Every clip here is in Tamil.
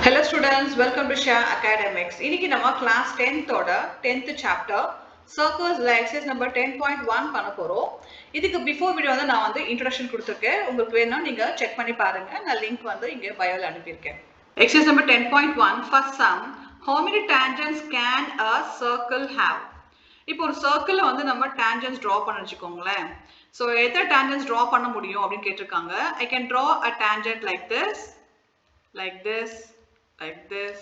Hello students, welcome to Share Academics. இன்னைக்கு நம்ம class 10th ஓட 10th chapter circles exercise number 10.1 பண்ண போறோம். இதுக்கு before video வந்து நான் வந்து introduction கொடுத்திருக்கேன். உங்களுக்கு வேணும்னா நீங்க செக் பண்ணி பாருங்க. நான் லிங்க் வந்து இங்க பயோல அனுப்பியிருக்கேன். Exercise number 10.1 first sum, how many tangents can a circle have? இப்போ ஒரு சர்க்கிள்ல வந்து நம்ம tangents draw பண்ண வச்சுக்கோங்களேன். So எத்தனை tangents draw பண்ண முடியும் அப்படின்னு கேட்டிருக்காங்க. I can draw a tangent like this, like this, like this.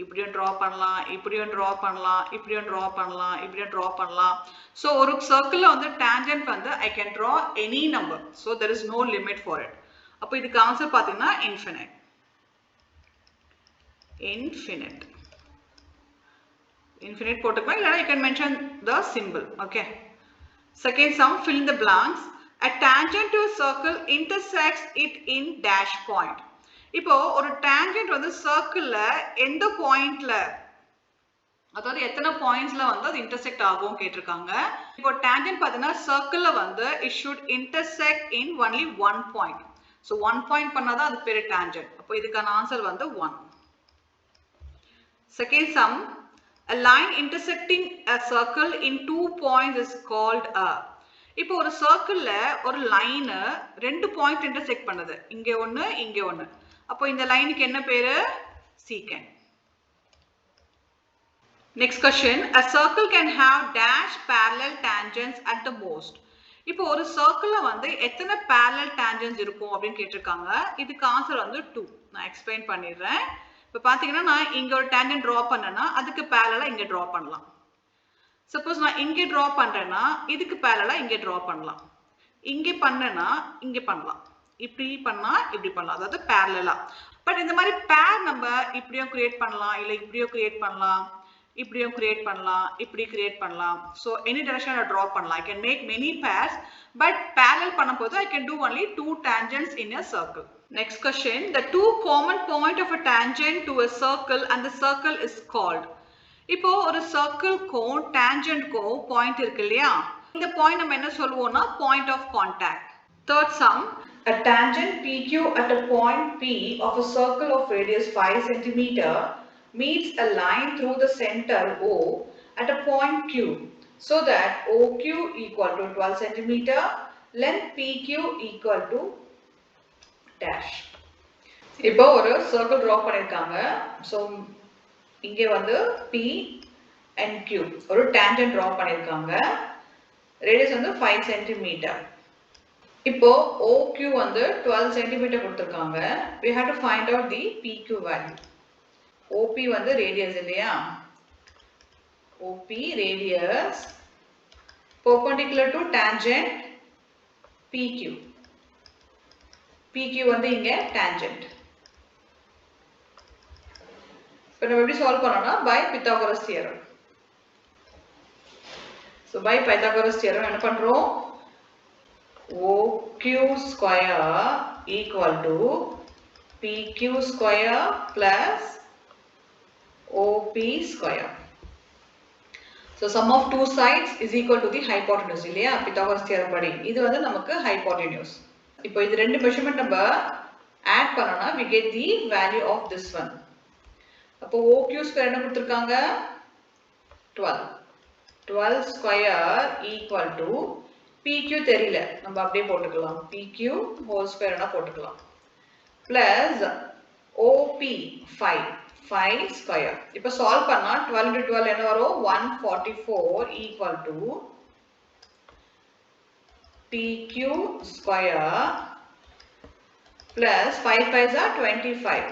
இப்படியும் draw பண்ணலாம், இப்படியும் draw பண்ணலாம், இப்படியும் draw பண்ணலாம், இப்படியும் draw பண்ணலாம். So ஒரு சர்க்கிள்ல வந்து tangent வந்து I can draw any number. So there is no limit for it. அப்போ இதுக்கு ஆன்சர் பார்த்தீங்கன்னா infinite. Infinite. Infinite போட்டுக்கலாம், இல்லைனா you can mention the symbol. Okay. Second sum, fill in the blanks. A tangent to a circle intersects it in dash point. இப்போ ஒரு tangent வந்து சர்க்கிள்ல எந்த பாயிண்ட்ல, அதாவது எத்தனை பாயிண்ட்ஸ்ல வந்து அது இன்டர்செக்ட் ஆகும் கேட்டிருக்காங்க. இப்போ tangent பார்த்தீங்கன்னா சர்க்கிள்ல வந்து it should intersect in only one point. So one point பண்ணாதான் அது பேரு tangent. அப்போ இதுக்கான ஆன்சர் வந்து 1. Second sum, a line intersecting a circle in 2 points is called a. இப்போ ஒரு சர்க்கிள்ல ஒரு லைன் ரெண்டு பாயிண்ட் இன்டர்செக்ட் பண்ணுது, இங்க ஒன்னு இங்க ஒன்னு. அப்போ இந்த லைனுக்கு என்ன பேரு? secant. Next question, a circle can have dash parallel tangents at the most. இப்போ ஒரு சர்க்கிள்ல வந்து எத்தனை parallel tangents இருக்கும் அப்படின்னு கேட்டிருக்காங்க. இதுக்கு ஆன்சர் வந்து 2. நான் எக்ஸ்பிளைன் பண்ணிடுறேன். இப்போ பாத்தீங்கன்னா நான் இங்க ஒரு tangent draw பண்ணேன்னா அதுக்கு parallel இங்க draw பண்ணலாம். சப்போஸ் நான் இங்க draw பண்றேன்னா இதுக்கு parallel இங்க draw பண்ணலாம். இங்க பண்ணேன்னா இங்க பண்ணலாம். இப்படி பண்ணா இப்படி பண்ணலாம், அதாவது parallel. பட் இந்த மாதிரி pair நம்ம இப்படியும் கிரியேட் பண்ணலாம், இல்ல இப்படியும் கிரியேட் பண்ணலாம், இப்படியும் கிரியேட் பண்ணலாம், இப்படி கிரியேட் பண்ணலாம். So any direction I draw பண்ணலாம். I can make many pairs, but parallel பண்ணும்போது I can do only 2 tangents in a circle. Next question, the two common point of a tangent to a circle and the circle is called. இப்போ ஒரு சர்க்கிள்க்கும் டேஞ்சன்ட்க்கும் பாயிண்ட் இருக்கு இல்லையா, இந்த பாயிண்ட் நம்ம என்ன சொல்லுவோம்னா point of contact. Third sum, a tangent PQ at a point P of a circle of radius 5 cm meets a line through the center O at a point Q, so that OQ equal to 12 cm, length PQ equal to dash. இப்போ ஒரு சர்க்கிள் draw பண்ணிருக்காங்க. So இங்கே வந்து P and Q ஒரு tangent draw பண்ணிருக்காங்க. ரேடியஸ் வந்து 5 cm. இப்போ OQ வந்து 12 cm கொடுத்திருக்காங்க. We have to find out the PQ value. OP வந்து radius இல்லையா? OP radius perpendicular to tangent PQ. PQ வந்து இங்க tangent. இப்போ நம்ம எப்படி சால்வ் பண்ணோம்னா by Pythagoras theorem. So by Pythagoras theorem என்ன பண்றோம்? OQ square equal to PQ square plus OP square. So sum of two sides is equal to the hypotenuse இல்லையா? Pythagoras theorem படி இது வந்து நமக்கு hypotenuse. இப்போ இது ரெண்டு மெஷர்மென்ட் நம்ம ஆட் பண்ணோம்னா we get the value of this one. அப்போ OQ square என்ன கொடுத்திருக்காங்க? 12. 12 square equal to PQ தெரியல, நம்ம அப்படியே போட்டுக்கலாம். PQ whole square னா போட்டுக்கலாம். Plus OP 5 square. இப்போ சால்வ் பண்ணா 12 into 12 என்ன வரும்? 144 equal to PQ square plus 5 5s are 25.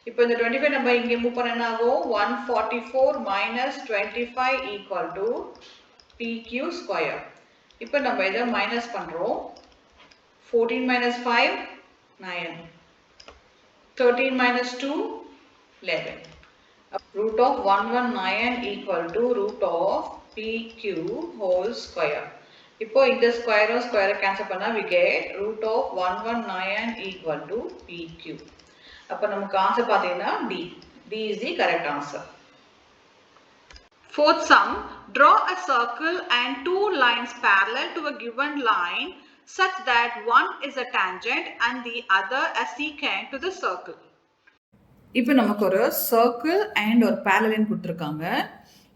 இப்போ இந்த 25 நம்ம இங்க மூவ் பண்ணா என்ன ஆகும்? 144 minus 25 equal to PQ square. இப்போ நம்ம இத மைனஸ் பண்றோம். 14 minus 5 9. 13 minus 2 11. Root of 119 equal to root of PQ whole square. இப்போ இந்த ஸ்கொயரும் ஸ்கொயரை கேன்சல் பண்ணா we get root of 119 equal to PQ. அப்ப நமக்கு ஆன்சர் பாத்தீங்கன்னா D. D is the correct answer. Fourth sum, draw a circle and two lines parallel to a given line such that one is a tangent and the other a secant to the circle. இப்போ நமக்கு ஒரு சர்க்கிள் அண்ட் ஒரு பேரலல் லைன் கொடுத்துருக்காங்க.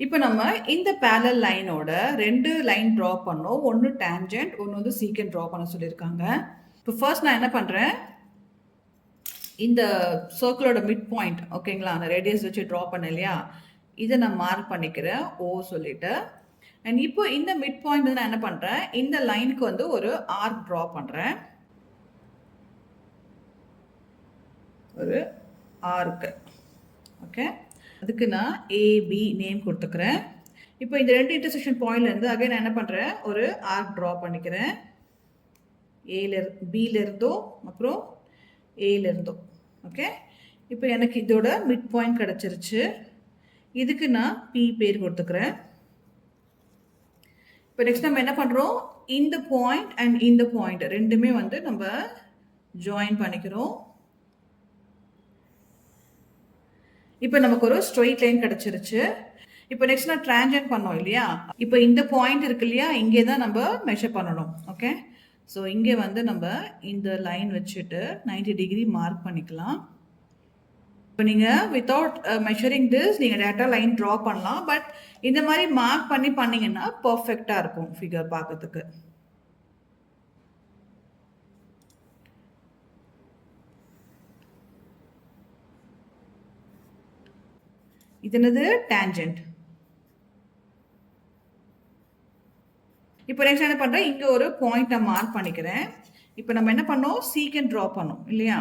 இப்போ நம்ம இந்த பேரலல் லைனோட 2 லைன் ட்ரா பண்ணோம். ஒன்று டேன்ஜென்ட், ஒன்று வந்து சீக்கண்ட் ட்ரா பண்ண சொல்லியிருக்காங்க. இப்போ ஃபர்ஸ்ட் நான் என்ன பண்ணுறேன், இந்த சர்க்கிளோட மிட் பாயிண்ட் ஓகேங்களா, அந்த ரேடியஸ் வச்சு ட்ரா பண்ணேன் இல்லையா, இதை நான் மார்க் பண்ணிக்கிறேன் ஓ சொல்லிட்டு. அண்ட் இப்போ இந்த மிட் பாயிண்ட் நான் என்ன பண்ணுறேன், இந்த லைனுக்கு வந்து ஒரு ஆர்க் ட்ரா பண்ணுறேன், ஒரு ஆர்க்கு. ஓகே, அதுக்கு நான் ஏபி நேம் கொடுத்துக்கிறேன். இப்போ இந்த 2 இன்டர்செக்ஷன் பாயிண்ட்லேருந்து அகைன் நான் என்ன பண்ணுறேன், ஒரு ஆர்க் ட்ரா பண்ணிக்கிறேன். பிலேருந்தோ அப்புறம் ஏலேருந்தோ. ஓகே, இப்போ எனக்கு இதோட மிட் பாயிண்ட் கிடச்சிருச்சு. இதுக்கு நான் பி பேர் கொடுத்துக்கிறேன். இப்போ நெக்ஸ்ட் நம்ம என்ன பண்ணுறோம், இந்த பாயிண்ட் அண்ட் இந்த பாயிண்ட் ரெண்டுமே வந்து நம்ம ஜாயின் பண்ணிக்கிறோம். இப்போ நமக்கு ஒரு ஸ்ட்ரெயிட் லைன் கிடச்சிருச்சு. இப்போ நெக்ஸ்ட் நான் ட்ரான்ஜென்ட் பண்ணோம் இல்லையா, இப்போ இந்த பாயிண்ட் இருக்கு இல்லையா, இங்கே தான் நம்ம மெஷர் பண்ணணும். ஓகே, ஸோ இங்கே வந்து நம்ம இந்த லைன் வச்சுட்டு 90 டிகிரி மார்க் பண்ணிக்கலாம். இப்போ நீங்கள் வித்தவுட் மெஷரிங் திஸ் நீங்கள் டேரெக்டாக லைன் ட்ரா பண்ணலாம். பட் இந்த மாதிரி மார்க் பண்ணிங்கன்னா பர்ஃபெக்டாக இருக்கும் ஃபிகர் பார்க்கறதுக்கு. இது என்னது, டேன்ஜென்ட். இப்போ நெக்ஸ்ட் என்ன பண்ணுறேன், இங்கே ஒரு பாயிண்ட் நான் மார்க் பண்ணிக்கிறேன். இப்போ நம்ம என்ன பண்ணோம், சீக்கண்ட் ட்ரா பண்ணோம் இல்லையா.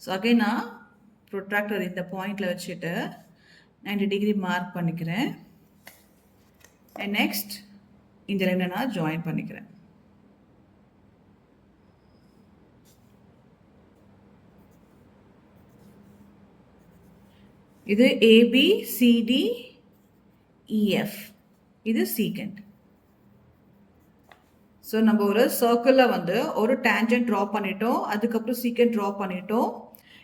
ஸோ அகைன் நான் ப்ரொட்ராக்டர் இந்த பாயிண்டில் வச்சுட்டு 90 டிகிரி மார்க் பண்ணிக்கிறேன். அண்ட் நெக்ஸ்ட் இந்த லைனை நான் ஜாயின் பண்ணிக்கிறேன். இது ABCDEF, இது சீக்கண்ட். ஸோ நம்ம ஒரு சர்க்கிளில் வந்து ஒரு டேன்ஜென்ட் ட்ரா பண்ணிட்டோம், அதுக்கப்புறம் சீக்கண்ட் ட்ரா பண்ணிட்டோம்.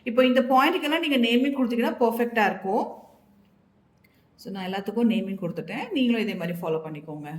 இப்போ இந்த பாயிண்ட்டுக்கெல்லாம் நீங்கள் நேமிங் கொடுத்தீங்கன்னா பர்ஃபெக்டாக இருக்கும். ஸோ நான் எல்லாத்துக்கும் நேமிங் கொடுத்துட்டேன், நீங்களும் இதே மாதிரி ஃபாலோ பண்ணிக்கோங்க.